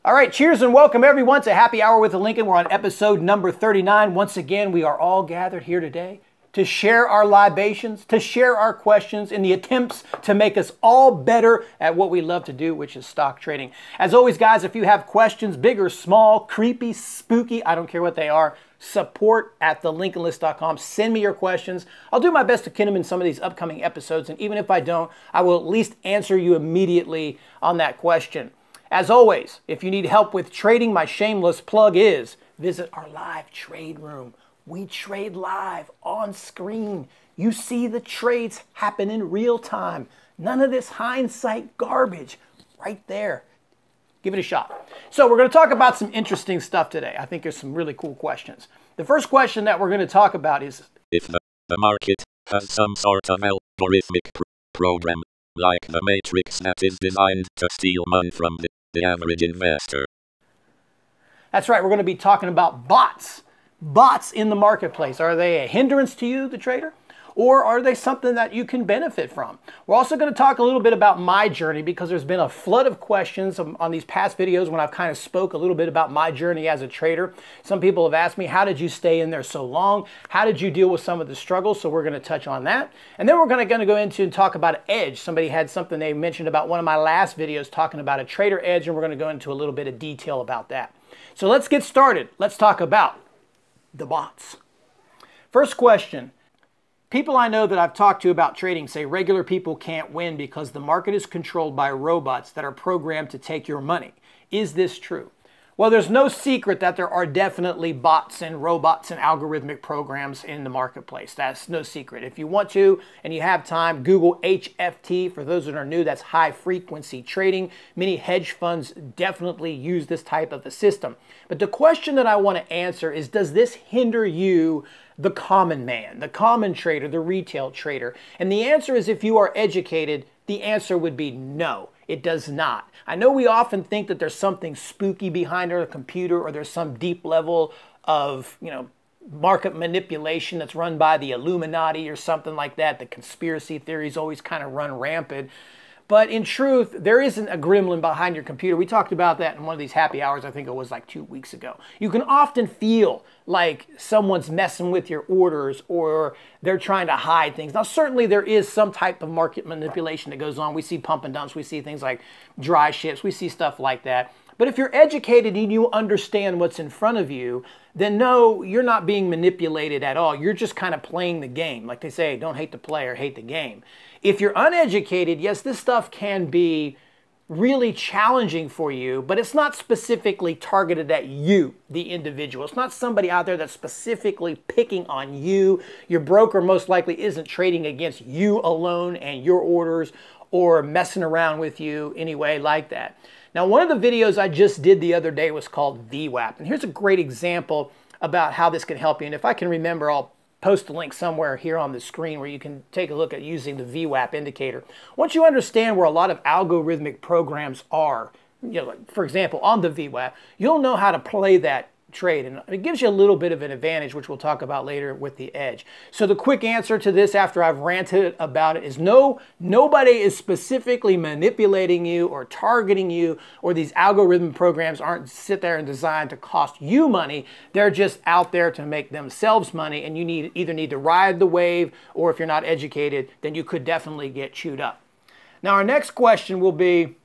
All right, cheers and welcome everyone to Happy Hour with Lincoln. We're on episode number 39. Once again, we are all gathered here today to share our libations, to share our questions in the attempts to make us all better at what we love to do, which is stock trading. As always, guys, if you have questions, big or small, creepy, spooky, I don't care what they are, support@thelincolnlist.com. Send me your questions. I'll do my best to get them in some of these upcoming episodes, and even if I don't, I will at least answer you immediately on that question. As always, if you need help with trading, my shameless plug is visit our live trade room. We trade live on screen. You see the trades happen in real time. None of this hindsight garbage right there. Give it a shot. So we're going to talk about some interesting stuff today. I think there's some really cool questions. The first question that we're going to talk about is if the market has some sort of algorithmic program, like the Matrix, that is designed to steal money from the average investor. That's right. We're going to be talking about bots. Bots in the marketplace. Are they a hindrance to you, the trader? Or are they something that you can benefit from? We're also going to talk a little bit about my journey because there's been a flood of questions on these past videos when I've kind of spoke a little bit about my journey as a trader. Some people have asked me, how did you stay in there so long? How did you deal with some of the struggles? So we're going to touch on that. And then we're going to go into and talk about edge. Somebody had something they mentioned about one of my last videos talking about a trader edge, and we're going to go into a little bit of detail about that. So let's get started. Let's talk about the bots. First question. People I know that I've talked to about trading say regular people can't win because the market is controlled by robots that are programmed to take your money. Is this true? Well, there's no secret that there are definitely bots and robots and algorithmic programs in the marketplace. That's no secret. If you want to and you have time, Google HFT. For those that are new, that's high frequency trading. Many hedge funds definitely use this type of a system. But the question that I want to answer is, does this hinder you, the common man, the common trader, the retail trader? And the answer is, if you are educated, the answer would be no, it does not. I know we often think that there's something spooky behind our computer, or there's some deep level of, market manipulation that's run by the Illuminati or something like that. The conspiracy theories always kind of run rampant. But in truth, there isn't a gremlin behind your computer. We talked about that in one of these happy hours, I think it was like 2 weeks ago. You can often feel like someone's messing with your orders or they're trying to hide things. Now, certainly there is some type of market manipulation that goes on. We see pump and dumps. We see things like dry ships. We see stuff like that. But if you're educated and you understand what's in front of you, then no, you're not being manipulated at all. You're just kind of playing the game. Like they say, don't hate the player, hate the game. If you're uneducated, yes, this stuff can be really challenging for you, but it's not specifically targeted at you, the individual. It's not somebody out there that's specifically picking on you. Your broker most likely isn't trading against you alone and your orders or messing around with you anyway like that. Now, one of the videos I just did the other day was called VWAP, and here's a great example about how this can help you. And if I can remember, I'll post a link somewhere here on the screen where you can take a look at using the VWAP indicator. Once you understand where a lot of algorithmic programs are, like for example, on the VWAP, you'll know how to play that trade, and it gives you a little bit of an advantage, which we'll talk about later with the edge. So the quick answer to this after I've ranted about it is no, nobody is specifically manipulating you or targeting you, or these algorithm programs aren't sit there and designed to cost you money. They're just out there to make themselves money, and you either need to ride the wave, or if you're not educated, then you could definitely get chewed up. Now our next question will be,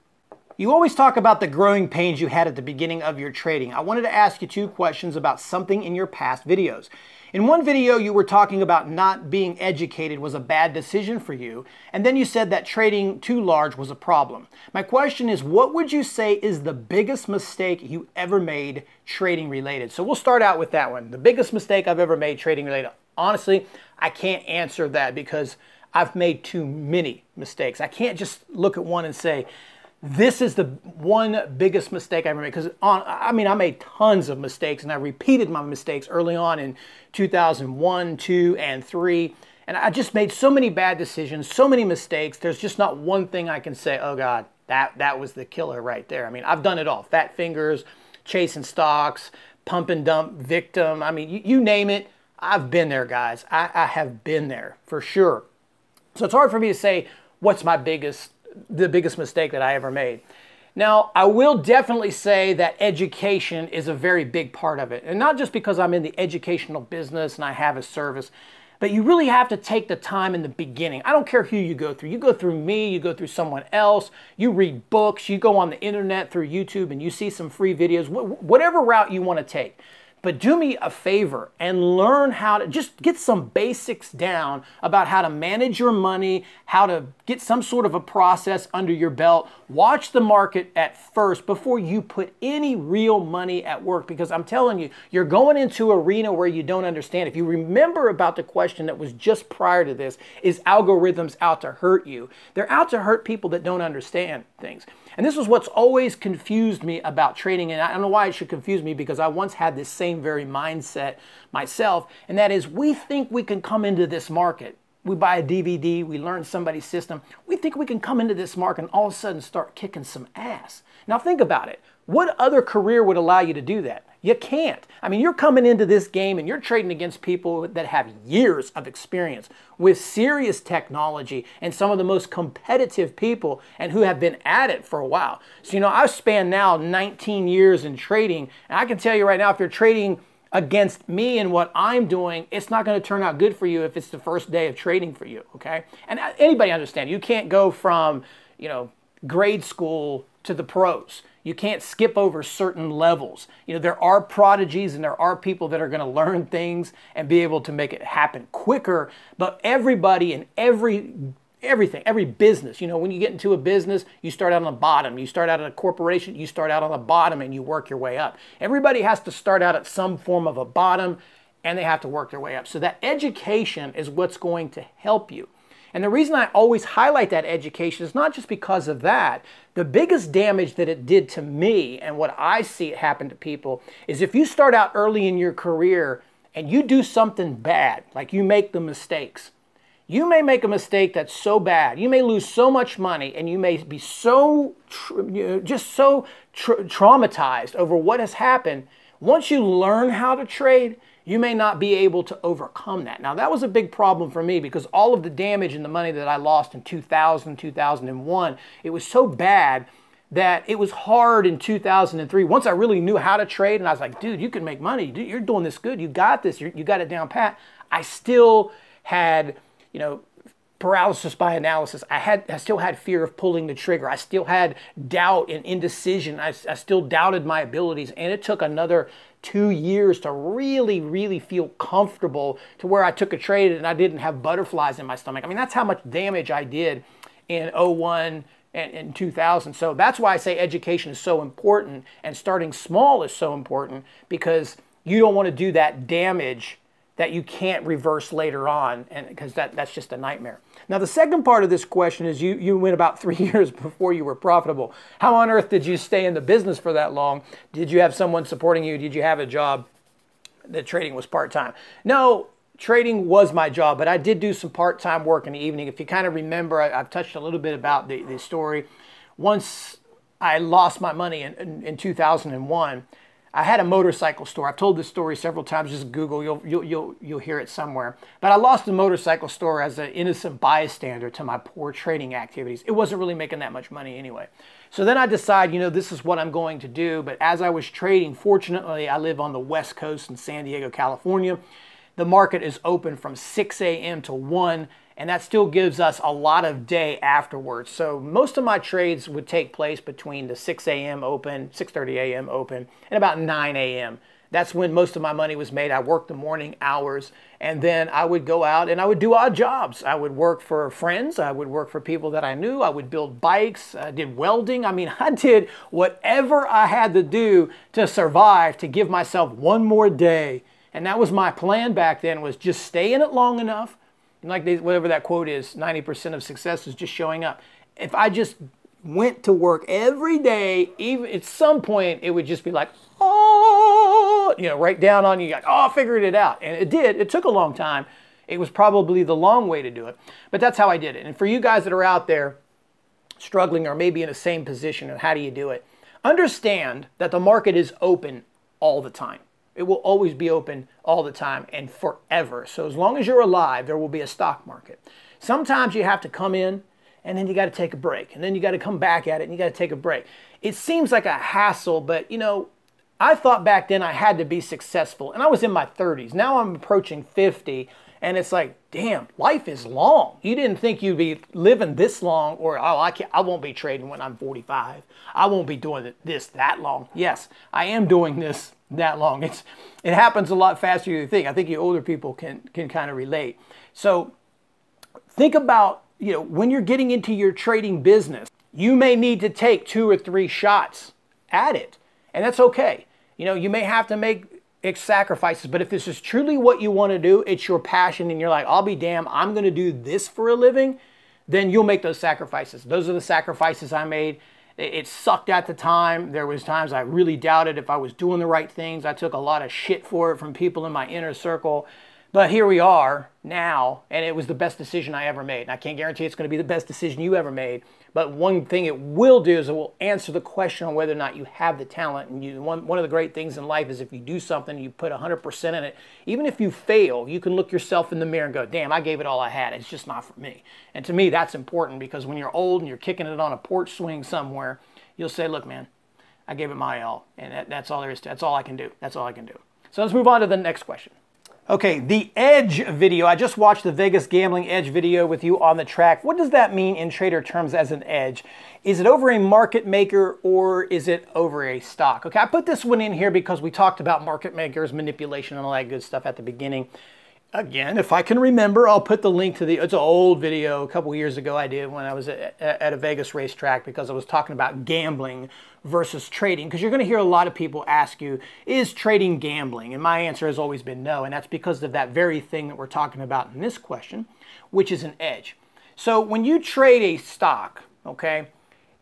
you always talk about the growing pains you had at the beginning of your trading. I wanted to ask you 2 questions about something in your past videos. In one video, you were talking about not being educated was a bad decision for you, and then you said that trading too large was a problem. My question is, what would you say is the biggest mistake you ever made trading related? So we'll start out with that one. The biggest mistake I've ever made trading related. Honestly, I can't answer that because I've made too many mistakes. I can't just look at one and say, this is the one biggest mistake I ever made, because I made tons of mistakes, and I repeated my mistakes early on in 2001, 2, and 3, and I just made so many bad decisions, so many mistakes. There's just not one thing I can say, oh God, that was the killer right there. I mean, I've done it all. Fat fingers, chasing stocks, pump and dump victim. I mean, you name it, I've been there, guys. I have been there for sure. So it's hard for me to say what's the biggest mistake that I ever made. Now, I will definitely say that education is a very big part of it. And not just because I'm in the educational business and I have a service, but you really have to take the time in the beginning. I don't care who you go through. You go through me, you go through someone else, you read books, you go on the internet through YouTube and you see some free videos, whatever route you want to take. But do me a favor and learn how to just get some basics down about how to manage your money, how to get some sort of a process under your belt. Watch the market at first before you put any real money at work, because I'm telling you, you're going into an arena where you don't understand. If you remember about the question that was just prior to this, is algorithms out to hurt you? They're out to hurt people that don't understand things. And this is what's always confused me about trading. And I don't know why it should confuse me, because I once had this same very mindset myself. And that is, we think we can come into this market. We buy a DVD, we learn somebody's system. We think we can come into this market and all of a sudden start kicking some ass. Now think about it. What other career would allow you to do that? You can't. I mean, you're coming into this game and you're trading against people that have years of experience with serious technology and some of the most competitive people and who have been at it for a while. So, you know, I've spanned now 19 years in trading, and I can tell you right now, if you're trading against me and what I'm doing, it's not going to turn out good for you if it's the first day of trading for you, okay? And anybody understand, you can't go from, you know, grade school to the pros. You can't skip over certain levels. You know, there are prodigies and there are people that are going to learn things and be able to make it happen quicker, but everybody in every business, you know, when you get into a business, you start out on the bottom. You start out at a corporation, you start out on the bottom and you work your way up. Everybody has to start out at some form of a bottom and they have to work their way up. So that education is what's going to help you. And the reason I always highlight that education is not just because of that. The biggest damage that it did to me and what I see it happen to people is if you start out early in your career and you do something bad, like you make the mistakes, you may make a mistake that's so bad, you may lose so much money, and you may be so traumatized over what has happened. Once you learn how to trade, you may not be able to overcome that. Now, that was a big problem for me because all of the damage and the money that I lost in 2000, 2001, it was so bad that it was hard in 2003. Once I really knew how to trade and I was like, dude, you can make money. Dude, you're doing this good. You got this. You got it down pat. I still had, you know, paralysis by analysis. I still had fear of pulling the trigger. I still had doubt and indecision. I still doubted my abilities. And it took another 2 years to really feel comfortable to where I took a trade and I didn't have butterflies in my stomach. I mean, that's how much damage I did in 01 and 2000. So that's why I say education is so important and starting small is so important, because you don't want to do that damage that you can't reverse later on, and because that's just a nightmare. Now, the second part of this question is you went about 3 years before you were profitable. How on earth did you stay in the business for that long? Did you have someone supporting you? Did you have a job that trading was part-time? No, trading was my job, but I did do some part-time work in the evening. If you kind of remember, I've touched a little bit about the story. Once I lost my money in 2001, I had a motorcycle store. I've told this story several times. Just Google, you'll hear it somewhere. But I lost the motorcycle store as an innocent bystander to my poor trading activities. It wasn't really making that much money anyway. So then I decided, you know, this is what I'm going to do. But as I was trading, fortunately, I live on the West Coast in San Diego, California. The market is open from 6 a.m. to 1, and that still gives us a lot of day afterwards. So most of my trades would take place between the 6 a.m. open, 6:30 a.m. open, and about 9 a.m. That's when most of my money was made. I worked the morning hours, and then I would go out and I would do odd jobs. I would work for friends. I would work for people that I knew. I would build bikes. I did welding. I mean, I did whatever I had to do to survive, to give myself one more day. And that was my plan back then, was just stay in it long enough. And like whatever that quote is, 90% of success is just showing up. If I just went to work every day, even at some point, it would just be like, oh, you know, right down on you, like, oh, I figured it out. And it did. It took a long time. It was probably the long way to do it. But that's how I did it. And for you guys that are out there struggling or maybe in the same position, of how do you do it? Understand that the market is open all the time. It will always be open all the time and forever. So as long as you're alive, there will be a stock market. Sometimes you have to come in and then you got to take a break. And then you got to come back at it and you got to take a break. it seems like a hassle, but you know, I thought back then I had to be successful, and I was in my 30s. Now I'm approaching 50, and it's like, damn, life is long. You didn't think you'd be living this long, or oh, I won't be trading when I'm 45. I won't be doing this that long. Yes, I am doing this that long. It happens a lot faster than you think. I think you older people can kind of relate. So think about, you know, when you're getting into your trading business, you may need to take 2 or 3 shots at it, and that's okay. You know, you may have to make sacrifices, but if this is truly what you want to do, it's your passion, and you're like, I'll be damned, I'm going to do this for a living, then you'll make those sacrifices. Those are the sacrifices I made. It sucked at the time. There was times I really doubted if I was doing the right things. I took a lot of shit for it from people in my inner circle. But here we are now, and it was the best decision I ever made. And I can't guarantee it's going to be the best decision you ever made. But one thing it will do is it will answer the question on whether or not you have the talent. And one of the great things in life is if you do something, you put 100% in it. Even if you fail, you can look yourself in the mirror and go, damn, I gave it all I had. It's just not for me. And to me, that's important, because when you're old and you're kicking it on a porch swing somewhere, you'll say, look, man, I gave it my all. And that's all there is to it. That's all I can do. That's all I can do. So let's move on to the next question. Okay, the edge video. I just watched the Vegas Gambling Edge video with you on the track. What does that mean in trader terms as an edge? Is it over a market maker, or is it over a stock? Okay, I put this one in here because we talked about market makers, manipulation, and all that good stuff at the beginning. Again, if I can remember, I'll put the link to it's an old video a couple years ago I did when I was at a Vegas racetrack, because I was talking about gambling versus trading. Because you're going to hear a lot of people ask you, is trading gambling? And my answer has always been no. And that's because of that very thing that we're talking about in this question, which is an edge. So when you trade a stock, okay,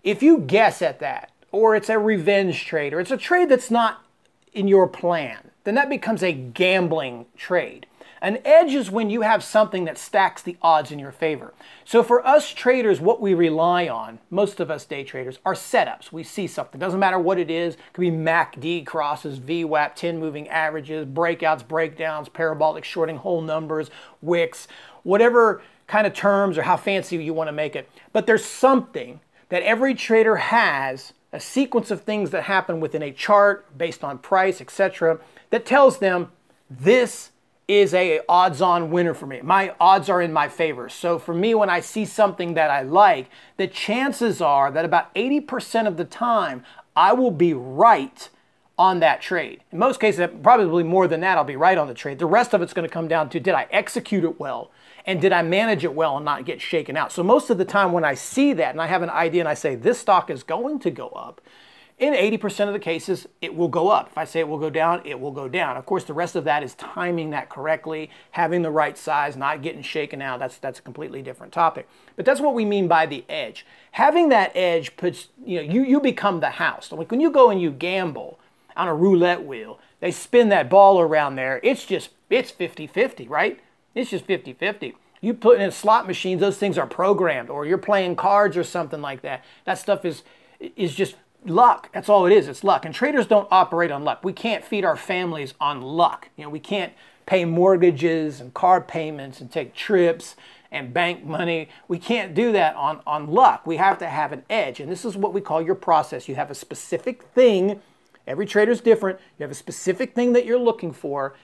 if you guess at that, or it's a revenge trade, or it's a trade that's not in your plan, then that becomes a gambling trade. An edge is when you have something that stacks the odds in your favor. So for us traders, what we rely on, most of us day traders, are setups. We see something. Doesn't matter what it is. It could be MACD crosses, VWAP, 10 moving averages, breakouts, breakdowns, parabolic shorting, whole numbers, wicks, whatever kind of terms or how fancy you want to make it. But there's something that every trader has, a sequence of things that happen within a chart based on price, etc., that tells them this is a odds-on winner for me. My odds are in my favor. So for me, when I see something that I like, the chances are that about 80% of the time, I will be right on that trade. In most cases, probably more than that, I'll be right on the trade. The rest of it's going to come down to, did I execute it well? And did I manage it well and not get shaken out? So most of the time when I see that and I have an idea and I say, this stock is going to go up, in 80% of the cases, it will go up. If I say it will go down, it will go down. Of course, the rest of that is timing that correctly, having the right size, not getting shaken out. That's a completely different topic. But that's what we mean by the edge. Having that edge puts, you become the house. Like when you go and you gamble on a roulette wheel, they spin that ball around there. It's 50-50, right? It's just 50-50. You put in slot machines, those things are programmed, or you're playing cards or something like that. That stuff is just luck. That's all it is. It's luck. And traders don't operate on luck. We can't feed our families on luck. We can't pay mortgages and car payments and take trips and bank money. We can't do that on luck. We have to have an edge. And this is what we call your process. You have a specific thing. Every trader's different. You have a specific thing that you're looking for,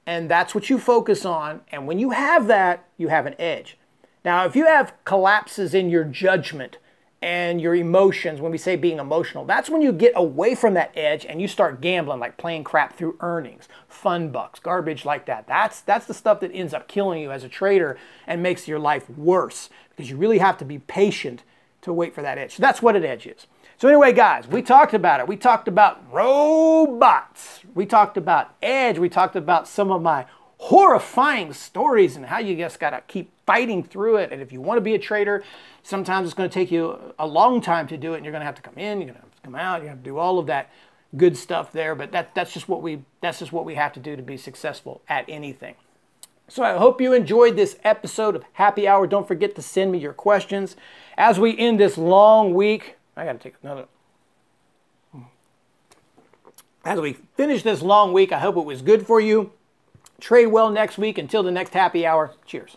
and that's what you focus on. And when you have that, you have an edge. Now, if you have collapses in your judgment and your emotions, when we say being emotional, that's when you get away from that edge and you start gambling, like playing crap through earnings, fun bucks, garbage like that. That's the stuff that ends up killing you as a trader and makes your life worse, because you really have to be patient to wait for that edge. So that's what an edge is. So anyway, guys, we talked about it. We talked about robots. We talked about edge. We talked about some of my horrifying stories and how you just got to keep fighting through it. And if you want to be a trader, sometimes it's going to take you a long time to do it, and you're going to have to come in, you're going to have to come out, you have to do all of that good stuff there. But that's just what we have to do to be successful at anything. So I hope you enjoyed this episode of Happy Hour. Don't forget to send me your questions. As we end this long week, I got to take another. As we finish this long week, I hope it was good for you. Trade well next week. Until the next Happy Hour, cheers.